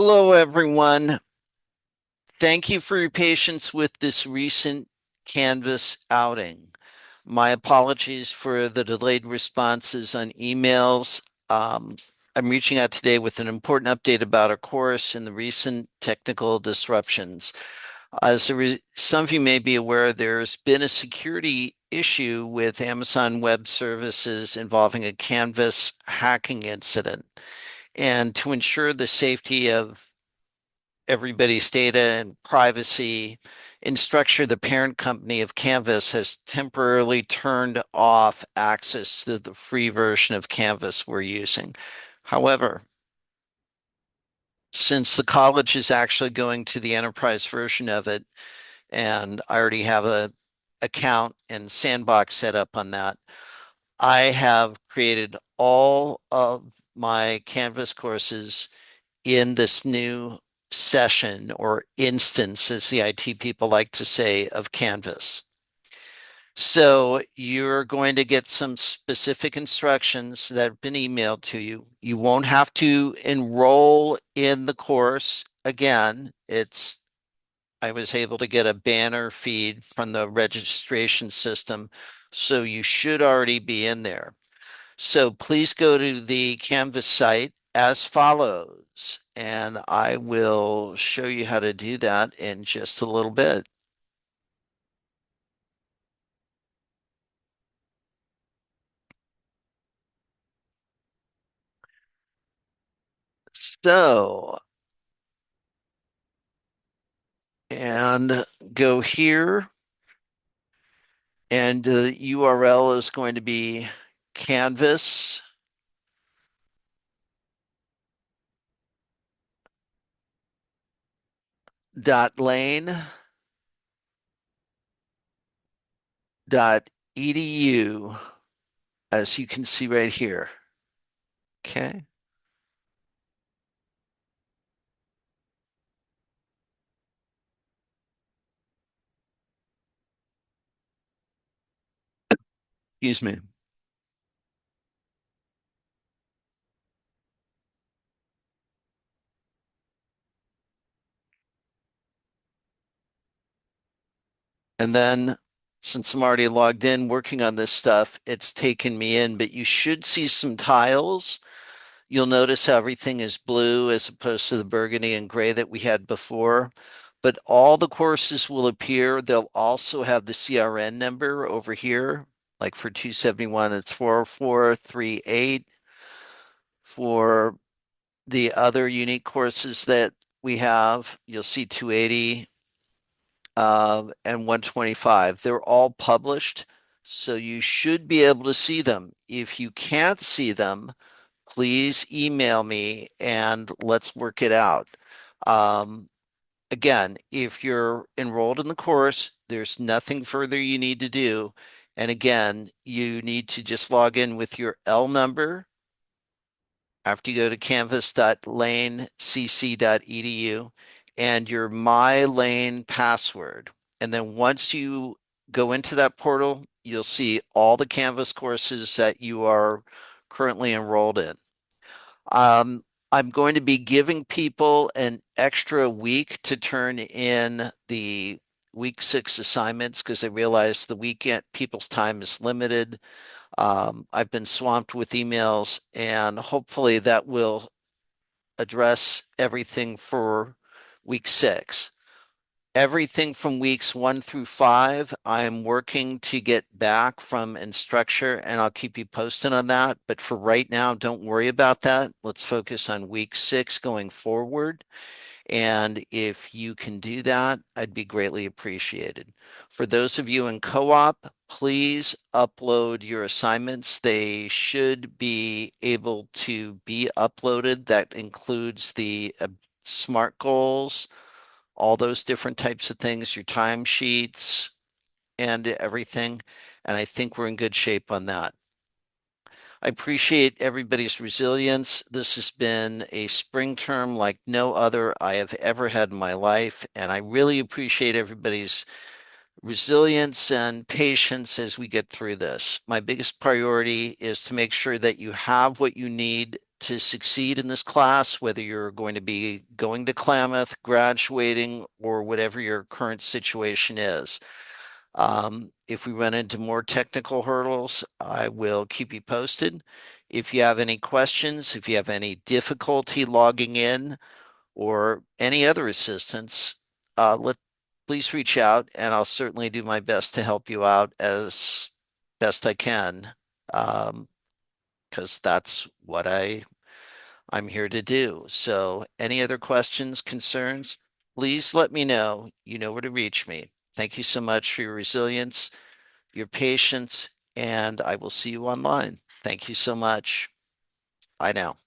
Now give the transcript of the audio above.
Hello, everyone. Thank you for your patience with this recent Canvas outing. My apologies for the delayed responses on emails. Um, I'm reaching out today with an important update about our course and the recent technical disruptions. Some of you may be aware, there's been a security issue with Amazon Web Services involving a Canvas hacking incident. And to ensure the safety of everybody's data and privacy, Instructure, the parent company of Canvas, has temporarily turned off access to the free version of Canvas we're using. However, since the college is actually going to the enterprise version of it, and I already have a account and sandbox set up on that, I have created all of my Canvas courses in this new session or instance, as the IT people like to say, of Canvas. So you're going to get some specific instructions that have been emailed to you. You won't have to enroll in the course again. I was able to get a banner feed from the registration system, so you should already be in there. So please go to the Canvas site as follows, and I will show you how to do that in just a little bit. So, and go here, and the URL is going to be canvas.lane.edu, as you can see right here. Okay. Excuse me. And then since I'm already logged in working on this stuff, it's taken me in, but you should see some tiles. You'll notice how everything is blue as opposed to the burgundy and gray that we had before. But all the courses will appear. They'll also have the CRN number over here. Like for 271, it's 4438. For the other unique courses that we have, you'll see 280 and 125. They're all published, so you should be able to see them. If you can't see them, please email me and let's work it out. Um, Again, if you're enrolled in the course, there's nothing further you need to do. And again, you need to just log in with your L number after you go to canvas.lanecc.edu and your MyLane password. And then once you go into that portal, you'll see all the Canvas courses that you are currently enrolled in. Um, I'm going to be giving people an extra week to turn in the week 6 assignments because I realize the weekend people's time is limited. I've been swamped with emails, and hopefully that will address everything for week 6. Everything from weeks 1 through 5, I'm working to get back from Instructure, and I'll keep you posted on that. But for right now, don't worry about that. Let's focus on week 6 going forward. And if you can do that, I'd be greatly appreciated. For those of you in co-op, please upload your assignments. They should be able to be uploaded. That includes the SMART goals, all those different types of things, your timesheets and everything. And I think we're in good shape on that. I appreciate everybody's resilience. This has been a spring term like no other I have ever had in my life. And I really appreciate everybody's resilience and patience as we get through this. My biggest priority is to make sure that you have what you need to succeed in this class, whether you're going to be going to Klamath, graduating, or whatever your current situation is. If we run into more technical hurdles, I will keep you posted. If you have any questions, if you have any difficulty logging in or any other assistance, please reach out and I'll certainly do my best to help you out as best I can. Because that's what I'm here to do. So any other questions, concerns, please let me know. You know where to reach me. Thank you so much for your resilience, your patience, and I will see you online. Thank you so much. Bye now.